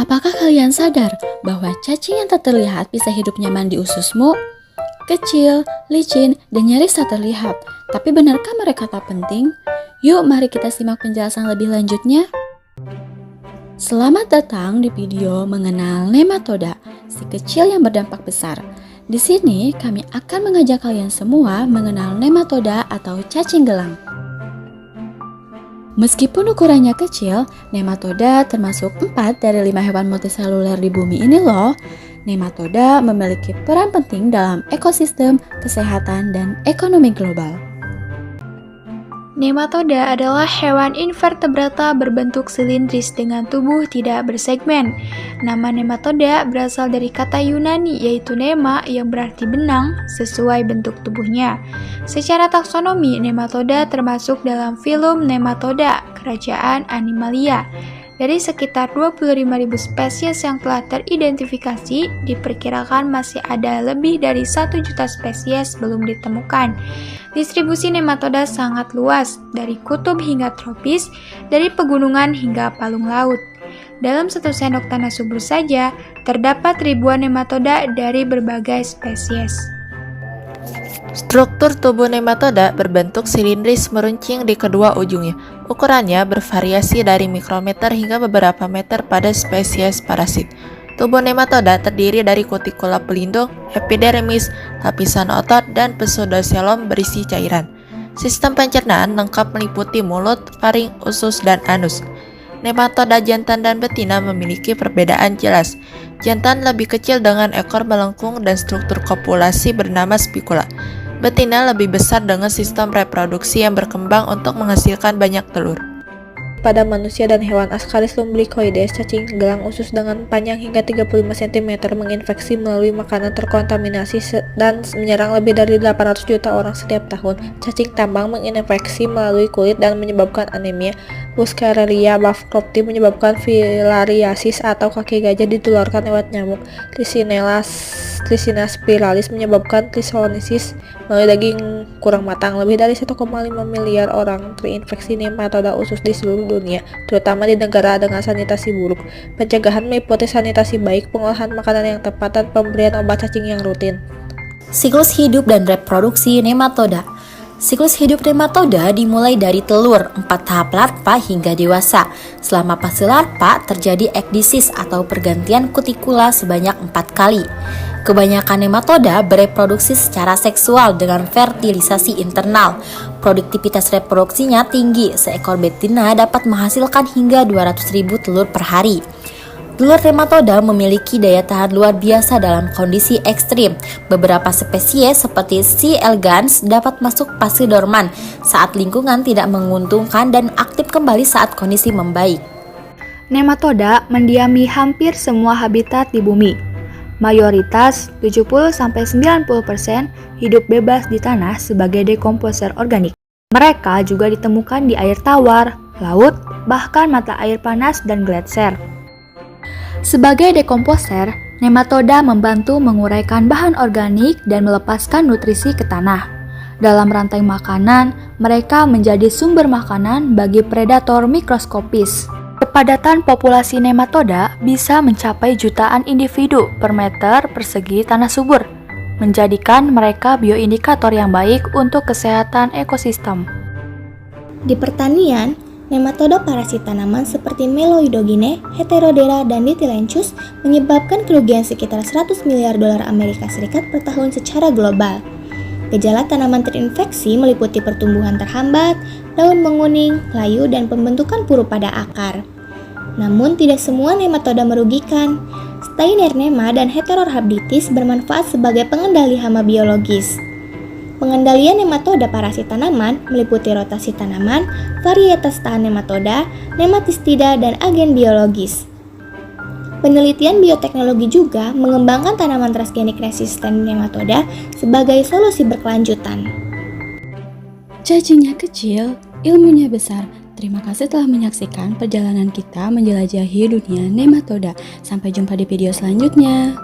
Apakah kalian sadar bahwa cacing yang tak terlihat bisa hidup nyaman di ususmu? Kecil, licin, dan nyaris tak terlihat. Tapi benarkah mereka tak penting? Yuk mari kita simak penjelasan lebih lanjutnya. Selamat datang di video mengenal nematoda, si kecil yang berdampak besar. Di sini kami akan mengajak kalian semua mengenal nematoda atau cacing gelang. Meskipun ukurannya kecil, nematoda termasuk 4 dari 5 hewan multiseluler di bumi ini loh. Nematoda memiliki peran penting dalam ekosistem, kesehatan, dan ekonomi global. Nematoda adalah hewan invertebrata berbentuk silindris dengan tubuh tidak bersegmen. Nama nematoda berasal dari kata Yunani yaitu nema yang berarti benang sesuai bentuk tubuhnya. Secara taksonomi, nematoda termasuk dalam filum Nematoda, kerajaan Animalia. Dari sekitar 25.000 spesies yang telah teridentifikasi, diperkirakan masih ada lebih dari 1 juta spesies belum ditemukan. Distribusi nematoda sangat luas, dari kutub hingga tropis, dari pegunungan hingga palung laut. Dalam 1 sendok tanah subur saja, terdapat ribuan nematoda dari berbagai spesies. Struktur tubuh nematoda berbentuk silindris meruncing di kedua ujungnya. Ukurannya bervariasi dari mikrometer hingga beberapa meter pada spesies parasit. Tubuh nematoda terdiri dari kutikula pelindung, epidermis, lapisan otot, dan pseudoxylem berisi cairan. Sistem pencernaan lengkap meliputi mulut, faring, usus, dan anus. Nematoda jantan dan betina memiliki perbedaan jelas. Jantan lebih kecil dengan ekor melengkung dan struktur kopulasi bernama spikula. Betina lebih besar dengan sistem reproduksi yang berkembang untuk menghasilkan banyak telur. Pada manusia dan hewan Ascaris lumbricoides, cacing gelang usus dengan panjang hingga 35 cm menginfeksi melalui makanan terkontaminasi dan menyerang lebih dari 800 juta orang setiap tahun. Cacing tambang menginfeksi melalui kulit dan menyebabkan anemia. Buschelria bancrofti menyebabkan filariasis atau kaki gajah ditularkan lewat nyamuk. Trichinella spiralis menyebabkan trichonisis melalui daging kurang matang. Lebih dari 1,5 miliar orang terinfeksi nematoda usus di seluruh dunia, terutama di negara dengan sanitasi buruk. Pencegahan meliputi sanitasi baik, pengolahan makanan yang tepat, dan pemberian obat cacing yang rutin. Siklus hidup dan reproduksi nematoda. Siklus hidup nematoda dimulai dari telur, 4 tahap larva hingga dewasa. Selama fase larva terjadi ekdisis atau pergantian kutikula sebanyak 4 kali. Kebanyakan nematoda bereproduksi secara seksual dengan fertilisasi internal. Produktivitas reproduksinya tinggi, seekor betina dapat menghasilkan hingga 200.000 telur per hari. Telur nematoda memiliki daya tahan luar biasa dalam kondisi ekstrim. Beberapa spesies seperti C. elegans dapat masuk fase dorman saat lingkungan tidak menguntungkan dan aktif kembali saat kondisi membaik. Nematoda mendiami hampir semua habitat di bumi. Mayoritas 70-90% hidup bebas di tanah sebagai dekomposer organik. Mereka juga ditemukan di air tawar, laut, bahkan mata air panas dan gletser. Sebagai dekomposer, nematoda membantu menguraikan bahan organik dan melepaskan nutrisi ke tanah. Dalam rantai makanan, mereka menjadi sumber makanan bagi predator mikroskopis. Kepadatan populasi nematoda bisa mencapai jutaan individu per meter persegi tanah subur, menjadikan mereka bioindikator yang baik untuk kesehatan ekosistem. Di pertanian, nematoda parasit tanaman seperti Meloidogene, Heterodera, dan Dithylenchus menyebabkan kerugian sekitar 100 miliar dolar Amerika Serikat per tahun secara global. Gejala tanaman terinfeksi meliputi pertumbuhan terhambat, daun menguning, layu, dan pembentukan puru pada akar. Namun tidak semua nematoda merugikan. Steinernema dan Heterorhabditis bermanfaat sebagai pengendali hama biologis. Pengendalian nematoda parasit tanaman meliputi rotasi tanaman, varietas tahan nematoda, nematistida, dan agen biologis. Penelitian bioteknologi juga mengembangkan tanaman transgenik resisten nematoda sebagai solusi berkelanjutan. Cacingnya kecil, ilmunya besar. Terima kasih telah menyaksikan perjalanan kita menjelajahi dunia nematoda. Sampai jumpa di video selanjutnya.